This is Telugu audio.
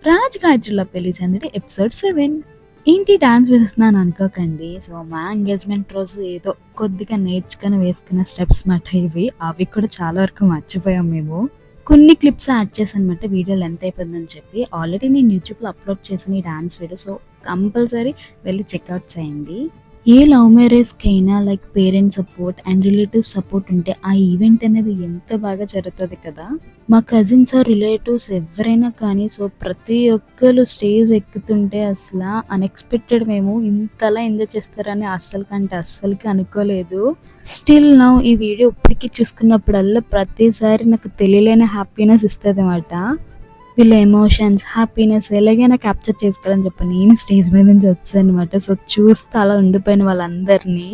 రాజ్ గాయత్రిల పెళ్లి సందడి ఎపిసోడ్ 7. ఏంటి డాన్స్ వేస్తున్నాను అనుకోకండి. సో మా ఎంగేజ్మెంట్ రోజు ఏదో కొద్దిగా నేర్చుకొని వేసుకున్న స్టెప్స్ మాట ఇవి. అవి కూడా చాలా వరకు మర్చిపోయాం మేము. కొన్ని క్లిప్స్ యాడ్ చేశానమాట వీడియో లెంత్ అయిపోయిందని చెప్పి. ఆల్రెడీ నేను యూట్యూబ్లో అప్లోడ్ చేసిన ఈ డాన్స్ వీడియో. సో కంపల్సరీ వెళ్ళి చెక్అవుట్ చేయండి. ఏ లవ్ మ్యారేజ్కైనా like parents support and relative support ఉంటే ఆ ఈవెంట్ అనేది ఎంత బాగా జరుగుతుంది కదా. మా కజిన్స్ రిలేటివ్స్ ఎవరైనా కానీ సో ప్రతి ఒక్కరు స్టేజ్ ఎక్కుతుంటే అసలు అన్ఎక్స్పెక్టెడ్ మేము ఇంతలా ఎంజాయ్ చేస్తారని అస్సలకి అనుకోలేదు. స్టిల్ నౌ ఈ వీడియో ఇప్పటికీ చూసుకున్నప్పుడల్లా ప్రతిసారి నాకు తెలియలేని హ్యాపీనెస్ ఇస్తుంది అన్నమాట. వీళ్ళ ఎమోషన్స్, హ్యాపీనెస్ ఎలాగైనా క్యాప్చర్ చేసుకోవాలని చెప్పి నేను స్టేజ్ మీద నుంచి వచ్చాను అనమాట. సో చూస్తే అలా ఉండిపోయిన వాళ్ళందరినీ